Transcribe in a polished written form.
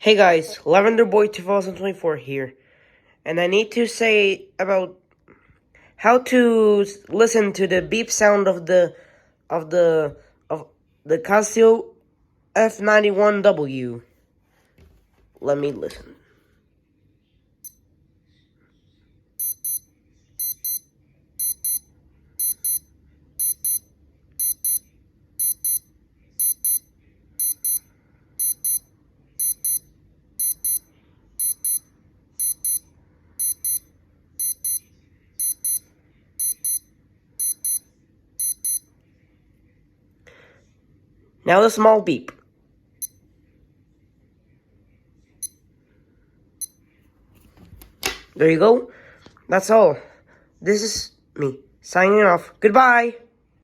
Hey guys, Lavender Boy 2024 here, and I need to say about how to listen to the beep sound of the Casio F-91W. Let me listen. Now the small beep. There you go. That's all. This is me signing off. Goodbye.